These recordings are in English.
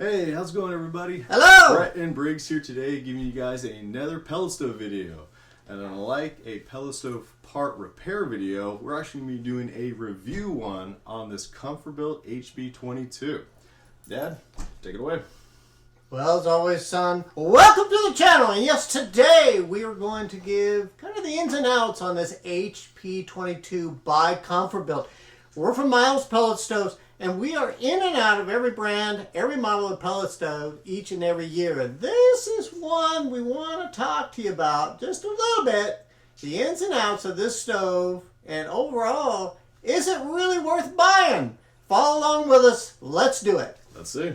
Hey, how's it going, everybody? Hello! Brett and Briggs here today, giving you guys another pellet stove video. And unlike a pellet stove part repair video, we're actually going to be doing a review one on this ComfortBilt HP22. Dad, take it away. Well, as always, son, welcome to the channel. And yes, today we are going to give kind of the ins and outs on this HP22 by ComfortBilt. We're from Miles Pellet Stoves, and we are in and out of every brand, every model of pellet stove each and every year. And this is one we want to talk to you about just a little bit. The ins and outs of this stove, and overall, is it really worth buying? Follow along with us. Let's do it. Let's see.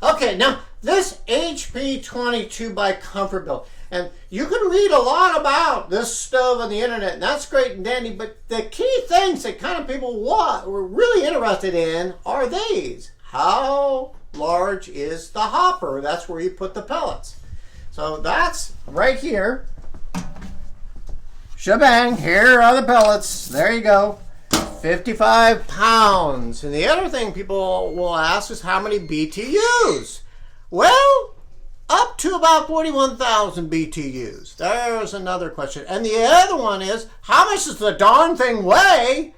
Okay, now this HP22 by ComfortBilt, and you can read a lot about this stove on the internet, and that's great and dandy, but the key things that kind of people were really interested in are these. How large is the hopper? That's where you put the pellets. So that's right here. Shebang, here are the pellets. There you go. 55 pounds. And the other thing people will ask is how many BTUs? Well, up to about 41,000 BTUs. There's another question. And the other one is, how much does the darn thing weigh?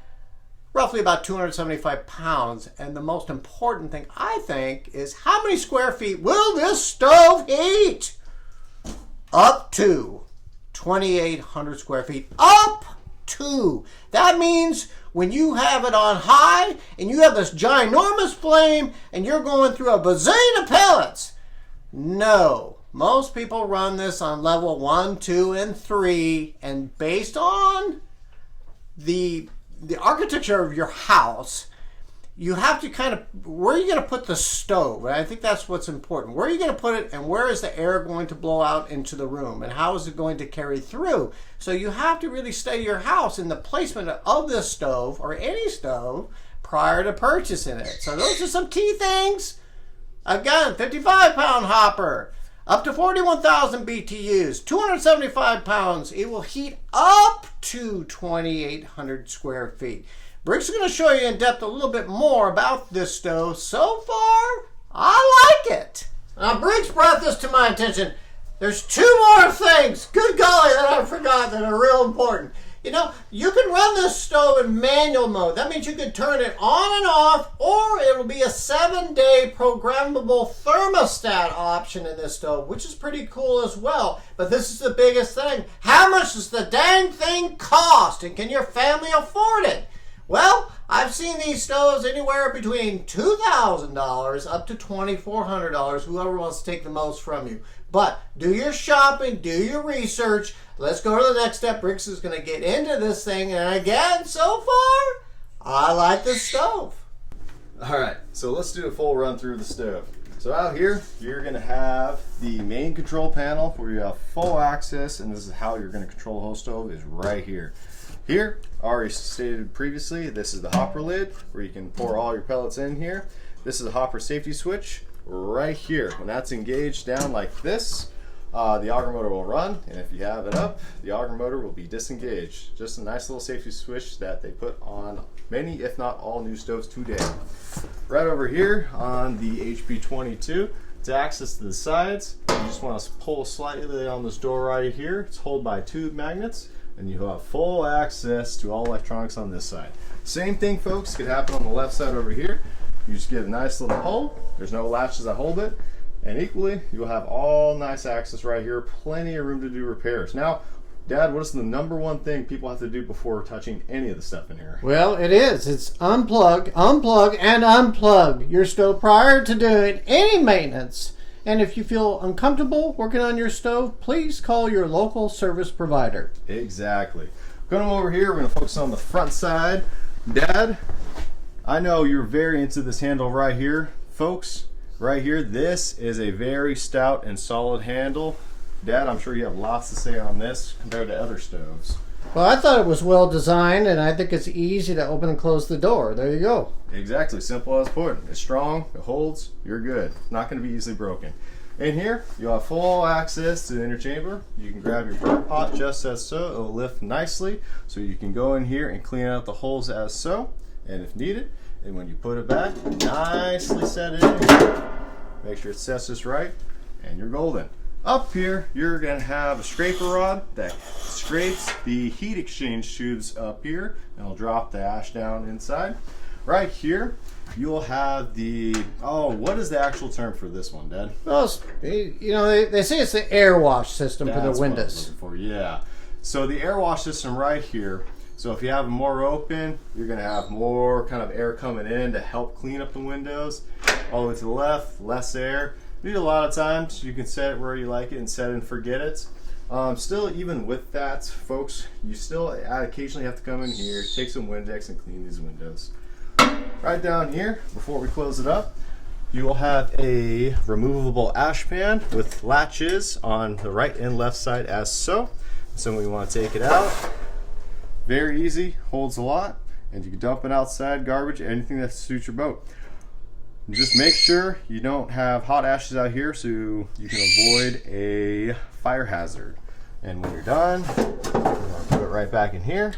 Roughly about 275 pounds. And the most important thing, I think, is how many square feet will this stove heat? Up to 2,800 square feet. Up to. That means when you have it on high and you have this ginormous flame and you're going through a bazillion of pellets. No, most people run this on level 1, 2, and 3, and based on the architecture of your house, you have to kind of, where are you going to put the stove? And I think that's what's important. Where are you going to put it, and where is the air going to blow out into the room, and how is it going to carry through? So you have to really study your house and the placement of this stove, or any stove, prior to purchasing it. So those are some key things. Again, 55-pound hopper, up to 41,000 BTUs, 275 pounds. It will heat up to 2,800 square feet. Briggs is going to show you in depth a little bit more about this stove. So far, I like it. Now, Briggs brought this to my attention. There's two more things, good golly, that I forgot that are real important. You know, you can run this stove in manual mode. That means you can turn it on and off, or it will be a 7-day programmable thermostat option in this stove, which is pretty cool as well. But this is the biggest thing. How much does the dang thing cost, and can your family afford it? Well, I've seen these stoves anywhere between $2,000 up to $2,400, whoever wants to take the most from you. But do your shopping, do your research. Let's go to the next step. Briggs is going to get into this thing, and again, so far, I like this stove. All right, so let's do a full run through the stove. So out here, you're going to have the main control panel where you have full access, and this is how you're going to control the whole stove, is right here. Here, already stated previously, this is the hopper lid where you can pour all your pellets in here. This is the hopper safety switch right here. When that's engaged down like this, the auger motor will run, and if you have it up, the auger motor will be disengaged. Just a nice little safety switch that they put on many, if not all, new stoves today. Right over here on the HP22, to access the sides, you just want to pull slightly on this door right here. It's held by two magnets, and you have full access to all electronics on this side. Same thing, folks, could happen on the left side over here. You just give a nice little pull. There's no latches that hold it. And equally, you'll have all nice access right here. Plenty of room to do repairs. Now, Dad, what is the number one thing people have to do before touching any of the stuff in here? Well, it is. It's unplug, unplug, and unplug your stove prior to doing any maintenance. And if you feel uncomfortable working on your stove, please call your local service provider. Exactly. Going over here, we're going to focus on the front side. Dad, I know you're very into this handle right here. Folks, right here, this is a very stout and solid handle. Dad, I'm sure you have lots to say on this compared to other stoves. Well, I thought it was well designed, and I think it's easy to open and close the door. There you go. Exactly, simple as put. It's strong, it holds, you're good. It's not going to be easily broken. In here, you'll have full access to the inner chamber. You can grab your burp pot just as so. It'll lift nicely, so you can go in here and clean out the holes as so, and if needed. And when you put it back, nicely set it in here. Make sure it sets just right, and you're golden. Up here, you're gonna have a scraper rod that scrapes the heat exchange tubes up here, and it'll drop the ash down inside. Right here, you'll have the, oh, what is the actual term for this one, Dad? Well, you know, they say it's the air wash system for the windows. Yeah. So the air wash system right here, so if you have them more open, you're gonna have more kind of air coming in to help clean up the windows. All the way to the left, less air. A lot of times you can set it where you like it and set it and forget it. Still, even with that, folks, you still occasionally have to come in here, take some Windex and clean these windows. Right down here, before we close it up, you will have a removable ash pan with latches on the right and left side as so. So we want to take it out. Very easy, holds a lot, and you can dump it outside, garbage, anything that suits your boat. Just make sure you don't have hot ashes out here so you can avoid a fire hazard. And when you're done, put it right back in here.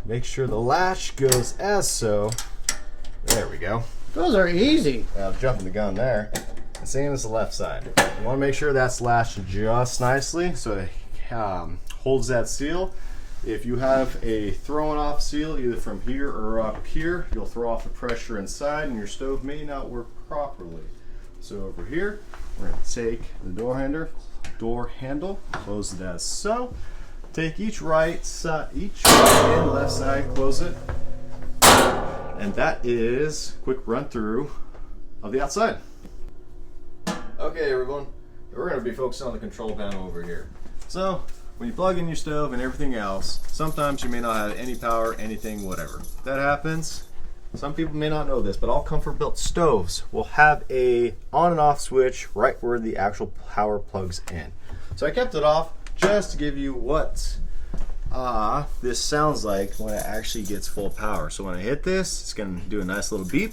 Make sure the latch goes as so. There we go. Those are easy. I was jumping the gun there. The same as the left side. You want to make sure that's latched just nicely so it holds that seal. If you have a thrown off seal either from here or up here, you'll throw off the pressure inside and your stove may not work properly. So over here, we're going to take the door handle, close it as so. Take each right and left side, close it. And that is a quick run through of the outside. Okay everyone, we're going to be focusing on the control panel over here. So when you plug in your stove and everything else, sometimes you may not have any power, anything, whatever. That happens. Some people may not know this, but all ComfortBilt stoves will have a on and off switch right where the actual power plugs in. So I kept it off just to give you what this sounds like when it actually gets full power. So when I hit this, it's going to do a nice little beep.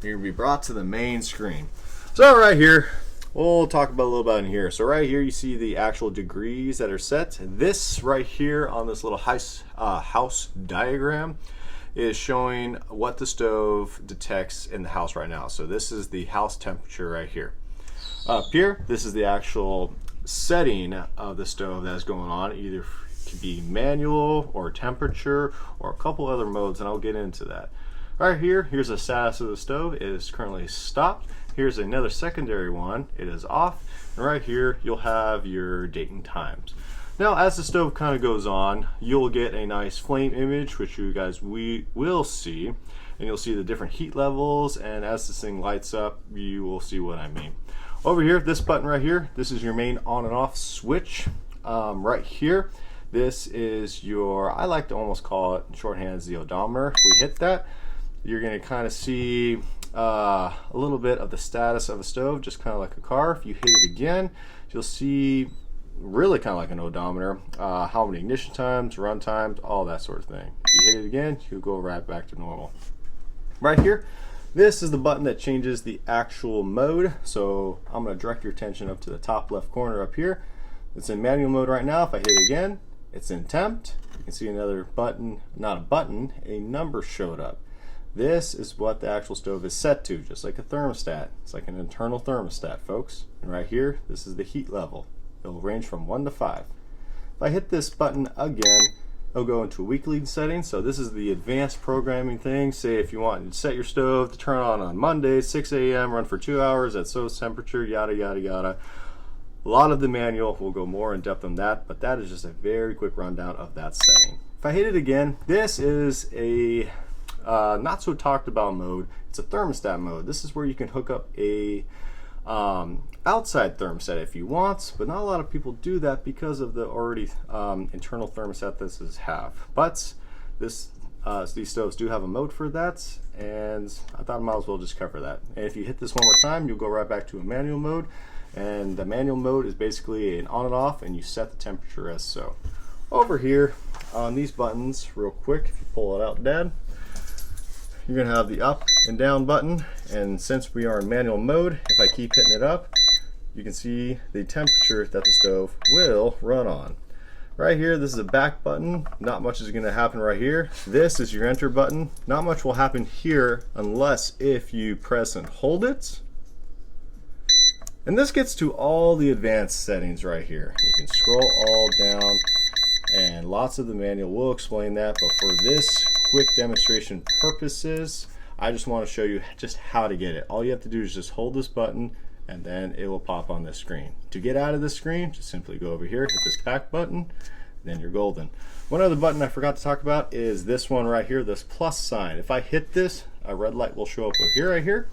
You're going to be brought to the main screen. So right here, we'll talk about a little bit in here. So right here you see the actual degrees that are set. This right here on this little house diagram is showing what the stove detects in the house right now. So this is the house temperature right here. Up here, this is the actual setting of the stove that's going on. Either could be manual or temperature or a couple other modes, and I'll get into that. Right here, here's the status of the stove. It is currently stopped. Here's another secondary one. It is off. And right here, you'll have your date and times. Now, as the stove kind of goes on, you'll get a nice flame image, which you guys will see. And you'll see the different heat levels. And as this thing lights up, you will see what I mean. Over here, this button right here, this is your main on and off switch. Right here, this is your, I like to almost call it in shorthand, the odometer. If we hit that, you're going to kind of see a little bit of the status of a stove, just kind of like a car. If you hit it again, you'll see really kind of like an odometer, how many ignition times, run times, all that sort of thing. If you hit it again, you'll go right back to normal. Right here, this is the button that changes the actual mode. So I'm going to direct your attention up to the top left corner up here. It's in manual mode right now. If I hit it again, it's in temp. You can see another button, not a button, a number showed up. This is what the actual stove is set to, just like a thermostat. It's like an internal thermostat, folks. And right here, this is the heat level. It'll range from 1 to 5. If I hit this button again, it'll go into a weekly setting. So this is the advanced programming thing. Say if you want to set your stove to turn on Monday, 6 a.m., run for 2 hours at so temperature, yada, yada, yada. A lot of the manual will go more in depth on that, but that is just a very quick rundown of that setting. If I hit it again, this is a not so talked about mode. It's a thermostat mode. This is where you can hook up a outside thermostat if you want, but not a lot of people do that because of the already internal thermostat this is have. But these stoves do have a mode for that, and I thought I might as well just cover that. And if you hit this one more time, you'll go right back to a manual mode, and the manual mode is basically an on and off, and you set the temperature as so. Over here on these buttons, real quick, if you pull it out, Dad, you're going to have the up and down button, and since we are in manual mode, if I keep hitting it up, you can see the temperature that the stove will run on. right here, this is a back button. Not much is going to happen right here. This is your enter button. Not much will happen here unless if you press and hold it. And this gets to all the advanced settings right here. You can scroll all down, and lots of the manual will explain that, but for this quick demonstration purposes, I just want to show you just how to get it. All you have to do is just hold this button and then it will pop on this screen. To get out of this screen, just simply go over here, hit this back button, then you're golden. One other button I forgot to talk about is this one right here, this plus sign. If I hit this, a red light will show up over here, right here,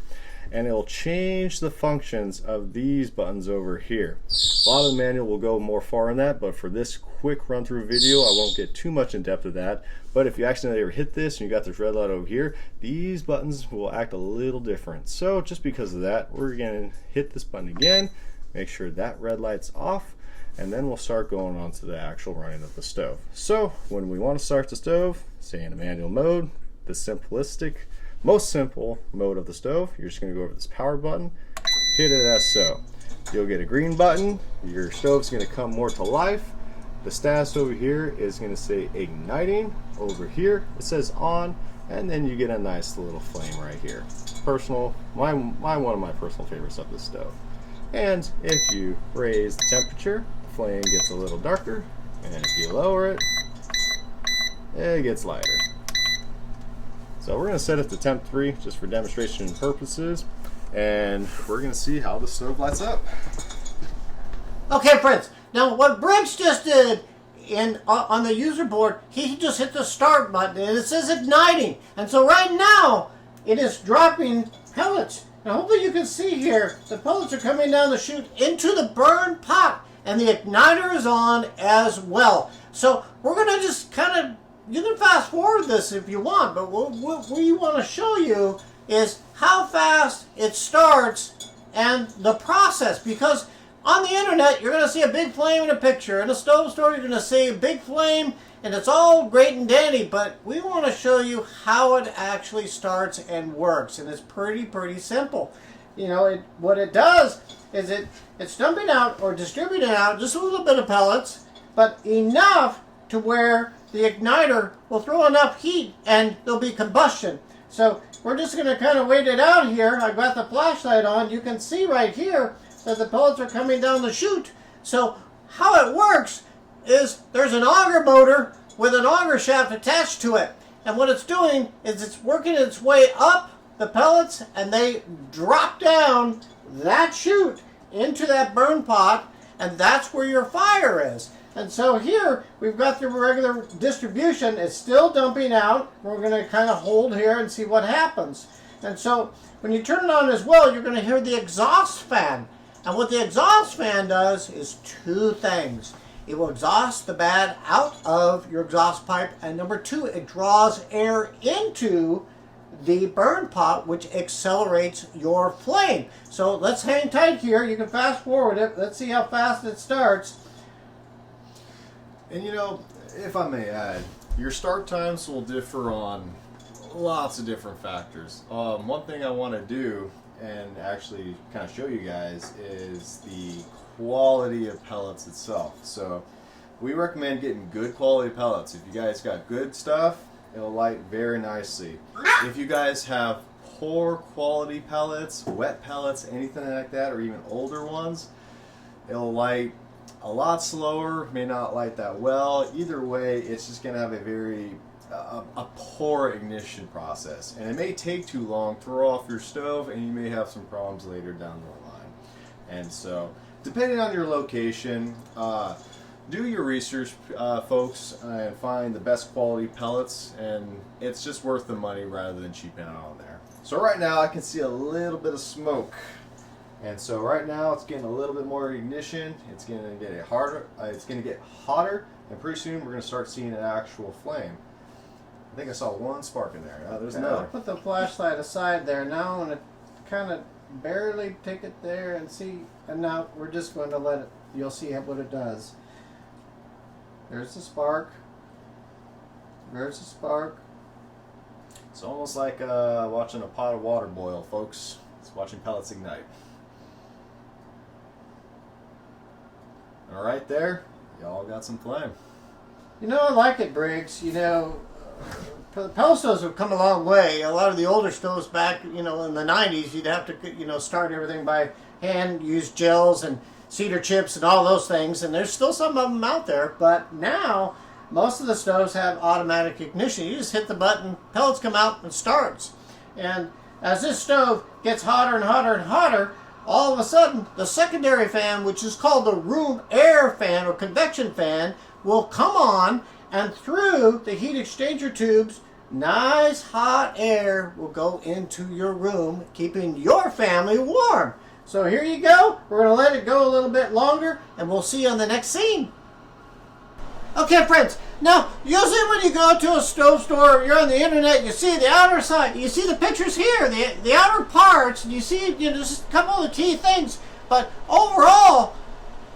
and it'll change the functions of these buttons over here. A lot of the manual will go more far in that, but for this quick run through video, I won't get too much in depth of that. But if you accidentally ever hit this and you got this red light over here, these buttons will act a little different. So just because of that, we're gonna hit this button again, make sure that red light's off, and then we'll start going on to the actual running of the stove. So when we want to start the stove, say in a manual mode, the simplistic, most simple mode of the stove, you're just going to go over this power button, hit it as so. You'll get a green button, your stove's going to come more to life. The status over here is going to say igniting. Over here it says on, and then you get a nice little flame right here. Personal, one of my personal favorites of this stove. And if you raise the temperature, the flame gets a little darker, and if you lower it, it gets lighter. So we're going to set it to temp 3 just for demonstration purposes, and we're going to see how the stove lights up. Okay, friends. Now, what Briggs just did on the user board, he just hit the start button, and it says igniting. And so right now, it is dropping pellets. Now, hopefully you can see here, the pellets are coming down the chute into the burn pot, and the igniter is on as well. So we're going to just kind of, you can fast forward this if you want, but what we want to show you is how fast it starts and the process. Because on the internet, you're going to see a big flame in a picture. In a stove store, you're going to see a big flame, and it's all great and dandy, but we want to show you how it actually starts and works, and it's pretty simple. You know, what it does is it's dumping out or distributing out just a little bit of pellets, but enough to where the igniter will throw enough heat and there'll be combustion. So we're just going to kind of wait it out here. I've got the flashlight on. You can see right here that the pellets are coming down the chute. So how it works is there's an auger motor with an auger shaft attached to it. And what it's doing is it's working its way up the pellets, and they drop down that chute into that burn pot, and that's where your fire is. And so here we've got the regular distribution. It's still dumping out. We're going to kind of hold here and see what happens. And so when you turn it on as well, you're going to hear the exhaust fan. And what the exhaust fan does is two things. It will exhaust the bad out of your exhaust pipe, and number two, it draws air into the burn pot, which accelerates your flame. So let's hang tight here. You can fast forward it. Let's see how fast it starts. And you know, if I may add, your start times will differ on lots of different factors. One thing I want to do and actually kind of show you guys is the quality of pellets itself. So we recommend getting good quality pellets. If you guys got good stuff, it'll light very nicely. If you guys have poor quality pellets, wet pellets, anything like that, or even older ones, it'll light a lot slower, may not light that well. Either way, it's just going to have a very a poor ignition process, and it may take too long, throw off your stove, and you may have some problems later down the line. And so depending on your location, do your research, folks, and find the best quality pellets, and it's just worth the money rather than cheaping out on there. So right now I can see a little bit of smoke, and so right now it's getting a little bit more ignition. It's going to get harder. It's going to get hotter, and pretty soon we're going to start seeing an actual flame. I think I saw one spark in there. Oh, there's another. I'll put the flashlight aside there. Now I'm going to kind of barely take it there and see. And now we're just going to let it, you'll see what it does. There's the spark. There's the spark. It's almost like watching a pot of water boil, folks. It's watching pellets ignite. And right there, y'all got some flame. You know, I like it, Briggs. You know, the pellet stoves have come a long way. A lot of the older stoves back, you know, in the 90s, you'd have to, you know, start everything by hand, use gels and cedar chips and all those things. And there's still some of them out there. But now, most of the stoves have automatic ignition. You just hit the button, pellets come out, and starts. And as this stove gets hotter and hotter and hotter, all of a sudden, the secondary fan, which is called the room air fan or convection fan, will come on, and through the heat exchanger tubes, nice hot air will go into your room, keeping your family warm. So here you go. We're going to let it go a little bit longer, and we'll see you on the next scene. Okay, friends. Now, usually when you go to a stove store, you're on the internet, you see the outer side, you see the pictures here, the outer parts, and you see, you know, just a couple of the key things. But overall,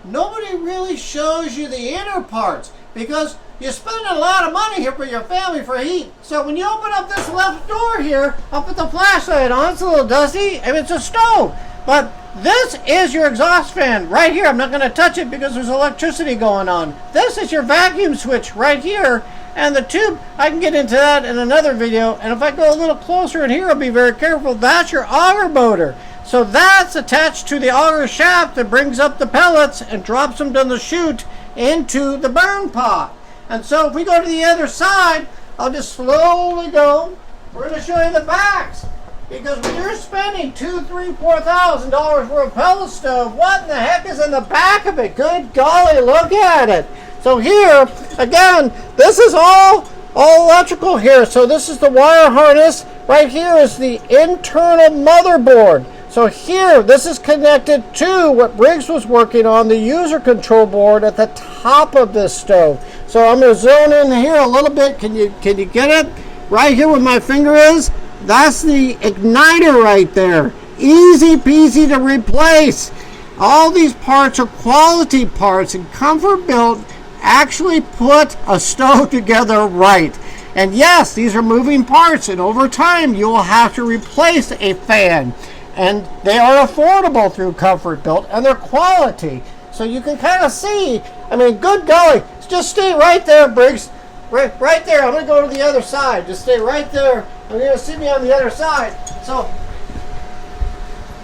nobody really shows you the inner parts because you're spending a lot of money here for your family for heat. So when you open up this left door here, I'll put the flashlight on. It's a little dusty, and it's a stove. But this is your exhaust fan right here. I'm not going to touch it because there's electricity going on. This is your vacuum switch right here. And the tube, I can get into that in another video. And if I go a little closer in here, I'll be very careful. That's your auger motor. So that's attached to the auger shaft that brings up the pellets and drops them down the chute into the burn pot. And so if we go to the other side, I'll just slowly go. We're going to show you the backs. Because when you're spending $2,000, $3,000, $4,000 for a pellet stove, what in the heck is in the back of it? Good golly, look at it. So here, again, this is all electrical here. So this is the wire harness. Right here is the internal motherboard. So here, this is connected to what Briggs was working on, the user control board at the top of this stove. So I'm going to zone in here a little bit. Can you get it? Right here where my finger is, that's the igniter right there. Easy peasy to replace. All these parts are quality parts, and ComfortBilt actually put a stove together right. And yes, these are moving parts, and over time you will have to replace a fan. And they are affordable through ComfortBilt, and they're quality. So you can kind of see, I mean, good golly, just stay right there, Briggs. Right there. I'm going to go to the other side. Just stay right there. You're going to see me on the other side. So,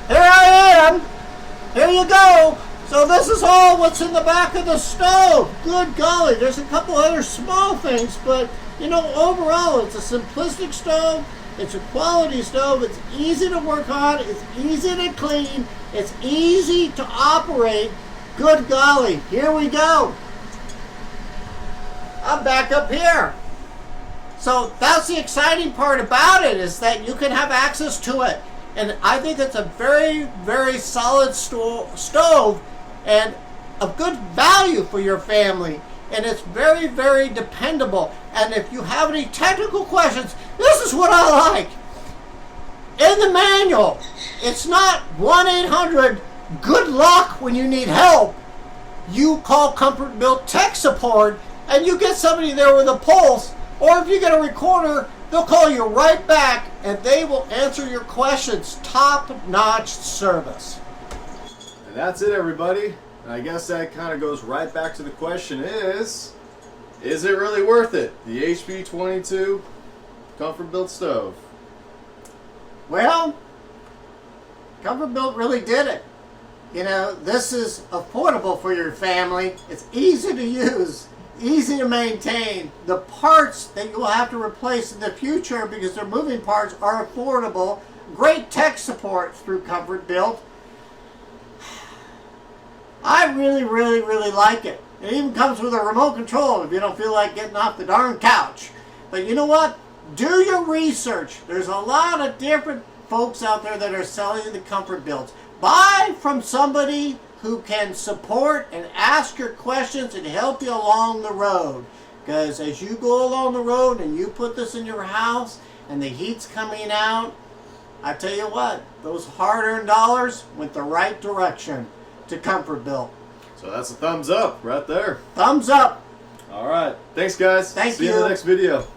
here I am. Here you go. So this is all what's in the back of the stove. Good golly. There's a couple other small things, but, you know, overall, it's a simplistic stove. It's a quality stove. It's easy to work on. It's easy to clean. It's easy to operate. Good golly. Here we go. I'm back up here. So that's the exciting part about it, is that you can have access to it. And I think it's a very, very solid stove and of good value for your family. And it's very, very dependable. And if you have any technical questions, this is what I like. In the manual, it's not 1-800 good luck when you need help. You call ComfortBilt tech support and you get somebody there with a pulse, or if you get a recorder, they'll call you right back and they will answer your questions. Top-notch service. And that's it, everybody. And I guess that kind of goes right back to the question is it really worth it? The HP22 ComfortBilt stove. Well, ComfortBilt really did it. You know, this is affordable for your family. It's easy to use. Easy to maintain. The parts that you will have to replace in the future, because they're moving parts, are affordable. Great tech support through ComfortBilt. I really, really, really like it. It even comes with a remote control if you don't feel like getting off the darn couch. But you know what? Do your research. There's a lot of different folks out there that are selling the ComfortBilt. Buy from somebody who can support and ask your questions and help you along the road. Because as you go along the road and you put this in your house and the heat's coming out, I tell you what, those hard-earned dollars went the right direction to ComfortBilt. So that's a thumbs up right there. Thumbs up. All right. Thanks, guys. Thank See you you in the next video.